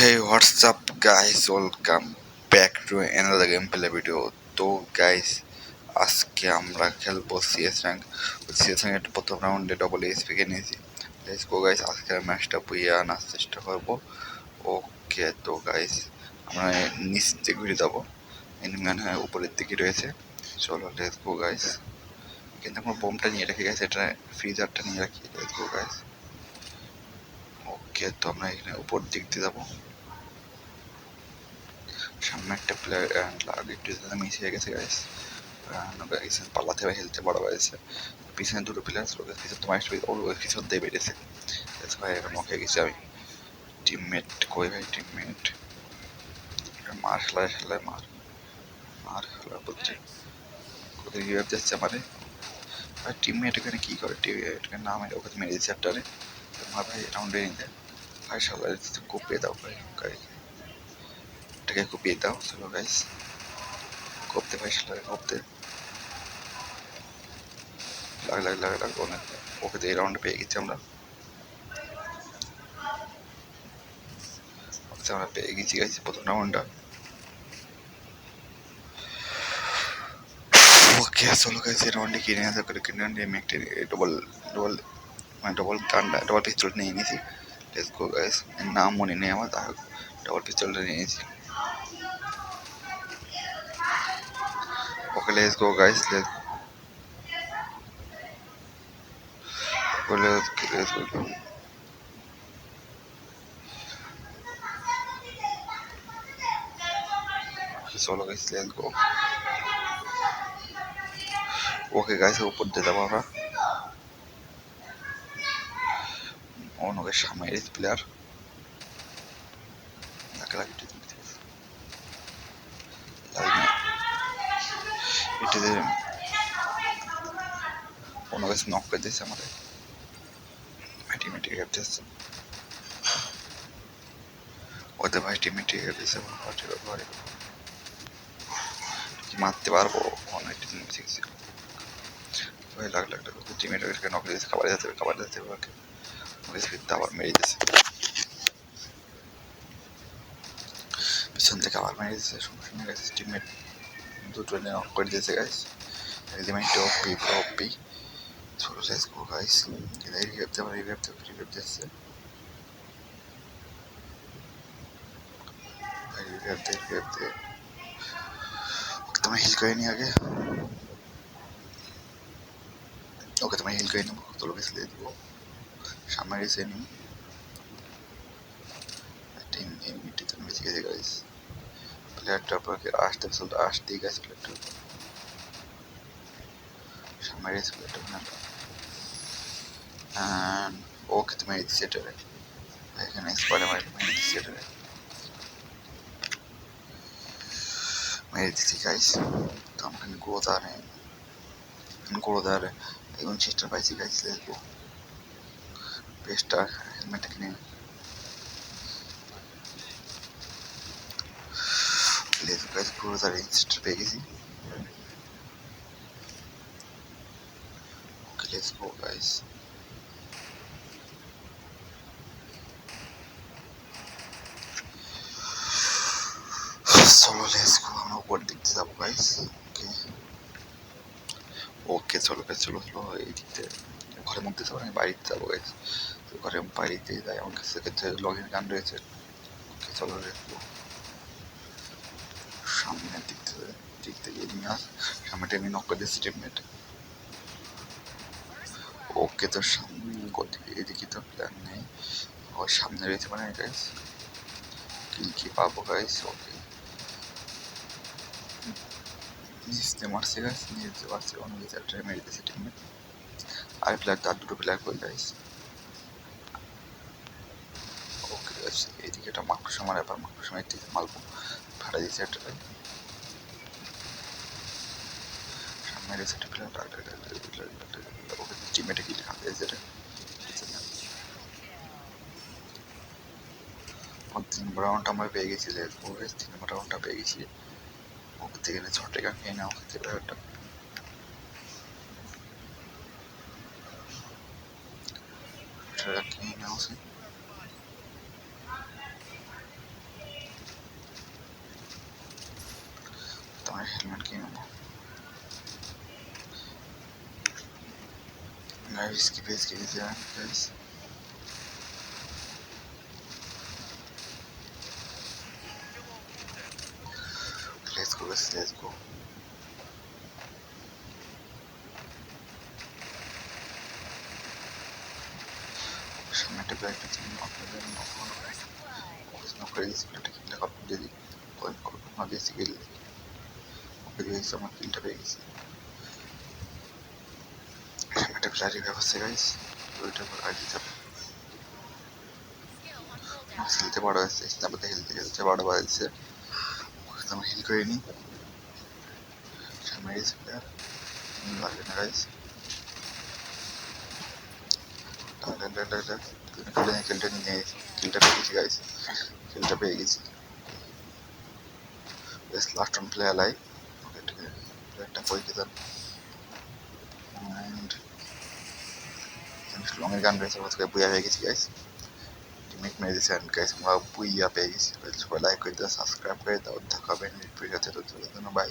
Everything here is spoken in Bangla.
Hey, what's up, guys? Welcome back to another gameplay video. তো গাইস আজকে আমরা খেলবো সিএস র্যাঙ্ক। সিএস র্যাঙ্কের প্রথম রাউন্ডে ডবল এসপিকে নিয়েছি। লেটস গো গাইস, আজকের ম্যাচটা বইয়ে আনার চেষ্টা করবো। ওকে তো গাইস, আমরা নিচ থেকে ঘুরে যাবো। এনিম্যান হ্যাঁ উপরের দিকে রয়েছে। চলো লেটস গো গাইস। কিন্তু আমরা বোমটা নিয়ে রাখি গাইস, এটা ফ্রিজারটা নিয়ে রাখি। Let's go guys. ওকে তো আমরা এখানে উপর দিক দিয়ে যাবো। সামনে একটা প্লেয়ার একটু মিস হয়ে গেছে গাইস। গাইস পাল্লাতে বা হেলতে বড় হয়েছে। পিছনে দুটো প্লেয়ার ছিল, পিছনে তোমার ওর পিছন দিয়ে বেরিয়েছে। ভাই এখন ওকে গেছি আমি। টিমমেট কই ভাই? টিমমেট মার খেলায় খেলায় মার মার খেলা বলছে। কোথায় রিভাইভ যাচ্ছে আমারে। ভাই টিমমেট এখানে কি করে? টিমমেট নাম ওকে মেরে দিচ্ছে একটারে। তোমার ভাই রাউন্ডে নিতে ভাই সবাই কুপিয়ে দাও ভাই। গাইস এটাকে কুপিয়ে দাও। চলো গাইস করতে ভাই সেটা করতে লাগ অনেক। ওকে তো এই রাউন্ডে পেয়ে গেছি আমরা। আমরা পেয়ে গেছি গাইছি প্রথম রাউন্ডটা। ওকে চলো গাইছি রাউন্ডে কিনে আসা করে কিনে আমি একটা ডবল ডবল মানে ডবল গানটা ডবল পিস্তলটা নিয়ে নিয়েছি। Let's go guys. নাম মনে নেই আমার, তার ডবল পিস্তলটা নিয়ে নিয়েছি। Okay let's go guys. Let's go. চলো guys let's go. Okay guys উপর দিয়ে যাবো আমরা। অনেক সামনে প্লেয়ার লাগে লাগে এটাতে অনেক গাছ নক করে দিয়েছে আমাদের। টিমেটিক গ্যাপ দিচ্ছে ওদের ভাই। টিমেটিক গ্যাপ দিচ্ছে মারতে পারবো অনেক শিখছি ভাই। লাখ লাখ টাকা টিমেটিকে নক দিয়েছে। খাবার যাচ্ছে ওকে স্পিডটা আবার মেরে দিয়েছে। পিছন থেকে আবার মেরে দিয়েছে। সমস্যা নেই গেছে। টিমমেট দুটো নক করে দিয়েছে গাইস। একদম ওপি ওপি। চলো লেটস গো গাইস। রিভাইভ দিচ্ছে। রিভাইভ দে। তোমার হিল করে নি আগে। ওকে তোমার হিল করে নেবো। তোলো গেছে দিয়ে দেবো। সামনে গেছে এনিমি। একটা এনিমিটি তো বেঁচে গেছে গাইস। প্লেয়ারটার উপর আসতেই গেছে প্লেয়ারটার উপর। সামনে গেছে প্লেয়ারটা। ওকে তুমি এই সেটারে এখানে স্কোয়াডে মেরে দিচ্ছি। এটারে মেরে দিচ্ছি গাইস। তো আমাকে গোদারে এবং চেষ্টা পাইছি গাইস। দেখবো পেস্টটা হেলমেটটা কিনে লেটস গাইস। গোদারে চেষ্টা পেয়ে গেছি। ওকে লেটস গো গাইস। চলো লেটস গো। আমরা উপর দিক দিয়ে যাবো গাইস। ওকে ওকে চলো গাইস। চলো চলো এই দিক দিয়ে ঘরের মধ্যে যাবো। আমি বাড়িতে যাবো গাইস। ঘরে বাড়িতে যাই। আমার কাছে লগ ইন গান রয়েছে। ওকে চলো লেটস গো। সামনের দিক থেকে এনিমি আস। সামনেটা আমি নক করে দিচ্ছি টিমমেট। ওকে তো সামনে এদিকে তো প্ল্যান নেই। ওর সামনে রয়েছে মানে গাইস কিল কি পাবো গাইস। ওকে নিচতে মারছে গাইস। নিচতে মারছে অন্য কিছু একটা মেরে দিয়েছে টিমমেট। আর প্লেয়ার তার দুটো প্লেয়ার করে গাইস। ওকে গাইস এইদিকে একটা মাকড়সা মারে। আবার মাকড়সা মারতে দিতে মারবো। ফাটা দিয়েছে একটা সামনে রয়েছে একটা প্লেয়ার। ওকে টিমমেটে কিল খাবে যেটা তিন রাউন্ড আমরা পেয়ে গেছি। তিন রাউন্ডটা পেয়ে গেছি। ওকে থেকে ছোট গান খেয়ে না। ওকে থেকে একটা খেয়ে নেওয়া উচিত। গাইস কি পেজ কি দিছে গাইস let's go সামনে একটা ব্যাগ আছে আপনাদের no করে দিচ্ছি একটা কিলটা কমপ্লিট দিয়ে দিই পয়েন্ট করবো না দিয়েছি কিল ওকে দিয়েছি আমার কিলটা পেয়ে গেছি সামনে একটা প্লেয়ারের ব্যবস্থা গাইস ওইটার পর আগে যাবো খেলতে বড় হয়েছে তারপরে খেলতে খেলতে বড় বাড়ছে আমরা হিল করে নিই সামনে গেছি প্লেয়ার লাগবে না গাইস কিলটা নিয়ে কিলটা পেয়ে গেছি গাইস কিলটা পেয়ে গেছি This last one play alive. Okay, একটা পয়কে দেন and লং এর গান রয়েছে আজকে বুইয়া হয়ে গেছি গাইস টিমমেট মেরে দিয়েছে and গাইস আমরা বুইয়া পেয়ে গেছি সবাই লাইক করে দাও সাবস্ক্রাইব করে দাও দেখা হবে নেক্সট ভিডিওতে তো চলো বাই